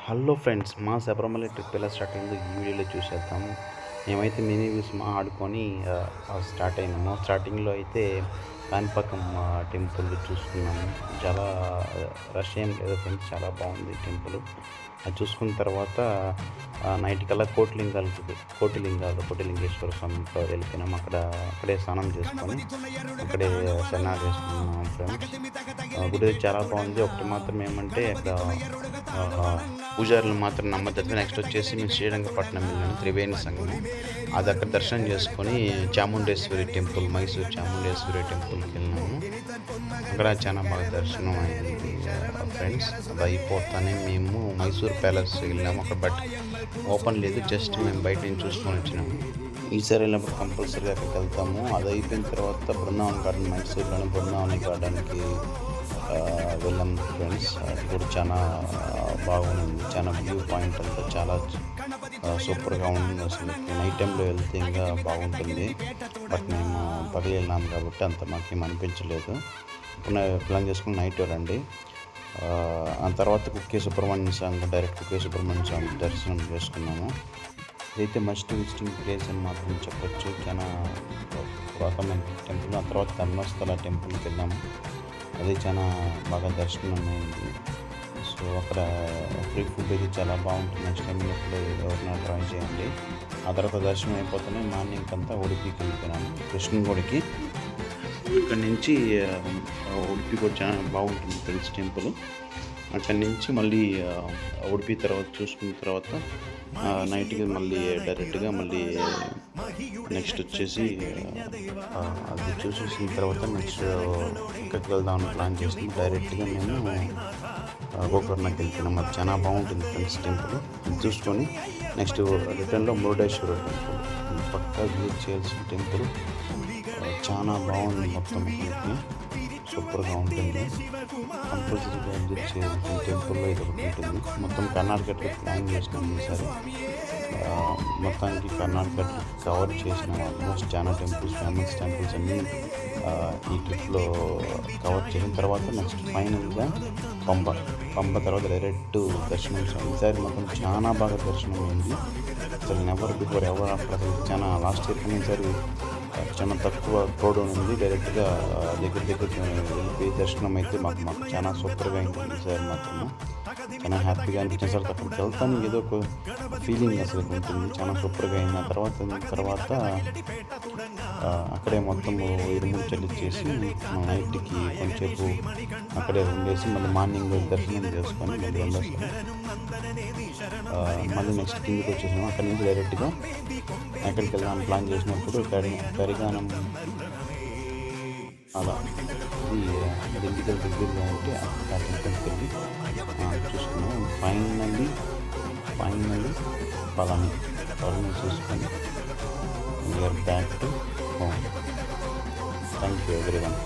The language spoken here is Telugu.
హలో ఫ్రెండ్స్, మా శబరిమల ట్రిప్ ఎలా స్టార్ట్ అయిందో ఈ వీడియోలో చూసేద్దాము. మేమైతే మినీ వ్యూస్ ఆడుకొని స్టార్ట్ అయినాము. స్టార్టింగ్లో అయితే కాణిపాకం టెంపుల్ చూసుకున్నాము. చాలా రష్ ఏం లేదు ఫ్రెండ్స్, చాలా బాగుంది టెంపుల్. అది చూసుకున్న తర్వాత నైట్ కల్లా కోటిలింగేశ్వర స్వామితో వెళ్ళిపోయినాము. అక్కడే స్నానం చేసుకొని అక్కడే శరణాలు చేసుకున్నాము ఫ్రెండ్స్. గుడి చాలా బాగుంది. ఒకటి మాత్రం ఏమంటే అక్కడ పూజారులు మాత్రం నమ్మద్దు. నెక్స్ట్ వచ్చేసి మేము శ్రీరంగపట్నం వెళ్ళాము, త్రివేణి సంగమం. అది అక్కడ దర్శనం చేసుకొని చాముండేశ్వరి టెంపుల్, మైసూర్ చాముండేశ్వరి టెంపుల్కి వెళ్ళినాము. అక్కడ చాలా బాగా దర్శనం అయింది ఫ్రెండ్స్. అది అయిపోతానే మేము మైసూర్ ప్యాలెస్ వెళ్ళాము. అక్కడ బట్ ఓపెన్ లేదు, జస్ట్ మేము బయట నుంచి చూసుకొని వచ్చినాము. ఈసారి వెళ్ళినప్పుడు కంపల్సరీగా అక్కడికి వెళ్తాము. అది అయిపోయిన తర్వాత బృందావన్ గార్డెన్, మైసూర్లోని బృందావన్ గార్డెన్కి వెళ్ళాము ఫ్రెండ్స్. అది కూడా చాలా బాగుంది. చాలా వ్యూ పాయింట్ అంతా చాలా సూపర్గా ఉంటుంది. అసలు నైట్ టైంలో వెళ్తే ఇంకా బాగుంటుంది. బట్ మేము పగలు వెళ్ళాము కాబట్టి అంత మాకేం అనిపించలేదు. ప్లాన్ చేసుకుని నైట్ రండి. ఆ తర్వాత కుక్కే సుబ్రహ్మణ్య స్వామి, డైరెక్ట్ కుక్కే సుబ్రహ్మణ్య స్వామి దర్శనం చేసుకున్నాము. ఇదైతే మస్ట్ విజిటింగ్ ప్లేస్ అని మాత్రం చెప్పొచ్చు. చాలా పురాతనమైన టెంపుల్. ఆ తర్వాత ధర్మస్థల టెంపుల్కి వెళ్ళాము. అది చాలా బాగా దర్శనం అయింది. సో అక్కడ ఫ్రీ ఫుడ్ అయితే చాలా బాగుంటుంది. నెక్స్ట్ టైం ఇప్పుడు ఎవరైనా ట్రై చేయండి. ఆ తర్వాత దర్శనం అయిపోతేనే మార్నింగ్ అంతా ఉడిపికి వెళ్ళిపోయినాము, కృష్ణుని గుడికి. ఇక్కడ నుంచి ఉడిపి కూడా చాలా బాగుంటుంది ఫ్రెండ్స్ టెంపుల్. అక్కడి నుంచి మళ్ళీ ఉడిపి తర్వాత చూసుకున్న తర్వాత నైట్కి మళ్ళీ డైరెక్ట్గా మళ్ళీ నెక్స్ట్ వచ్చేసి అది చూసేసిన తర్వాత నెక్స్ట్ ఇక్కడికి వెళ్దామని ప్లాన్ చేసి డైరెక్ట్గా మేము గోకర్ణకి వెళ్తున్నాం. అది చాలా బాగుంటుంది ఫ్రెండ్స్ టెంపుల్. చూసుకొని నెక్స్ట్ రిటర్న్లో మురుడేశ్వర టెంపుల్ పక్కా విజిట్ చేయాల్సిన టెంపుల్. చాలా బాగుంది. మొత్తం సూపర్గా ఉంటుంది. కంపల్సరీగా విజిట్ చేయాల్సిన టెంపుల్లో ఇది ఒకటి ఉంటుంది. మొత్తం కర్ణాటక ట్రిప్ ప్లాన్ చేసినాం ఈసారి. మొత్తానికి కర్ణాటక ట్రిప్ కవర్ చేసినాం. ఆల్మోస్ట్ చాలా టెంపుల్స్, ఫేమస్ టెంపుల్స్ అన్నీ ఈ ట్రిప్లో కవర్ చేసిన తర్వాత నెక్స్ట్ ఫైనల్గా పంబ తర్వాత డైరెక్ట్ దర్శనం. ఈసారి మొత్తం చాలా బాగా దర్శనం అయింది. అసలు నెవర్ బిఫోర్ ఎవర్ ఆఫ్టర్. అసలు చాలా లాస్ట్ ఇయర్ కన్నా ఈసారి చాలా తక్కువ క్రౌడ్ ఉంది. డైరెక్ట్గా దగ్గర వెళ్ళిపోయి దర్శనం అయితే మాకు చాలా సూపర్గా అయింది. ఈసారి మాత్రం చాలా హ్యాపీగా అనిపించింది. సార్ అక్కడికి వెళ్తాను ఏదో ఒక ఫీలింగ్ అసలు ఉంటుంది. చాలా సూపర్గా అయింది. ఆ తర్వాత అక్కడే మొత్తం ఇరుములు చెల్లించేసి నైట్కి కొంచెంసేపు అక్కడే ఉండేసి మళ్ళీ మార్నింగ్ దర్శనం చేసుకొని మళ్ళీ నెక్స్ట్ కిందకి వచ్చేసాము. అక్కడి నుంచి డైరెక్ట్గా ఎక్కడికి వెళ్దామని ప్లాన్ చేసినప్పుడు పరిగానం అలా ఇది దిండిగల్ దగ్గరగా ఉంటే ఆ టెంపుల్కి వెళ్ళి చూసుకున్నాం. ఫైనల్లీ పళని చూసుకొని we are back to home. Thank you everyone.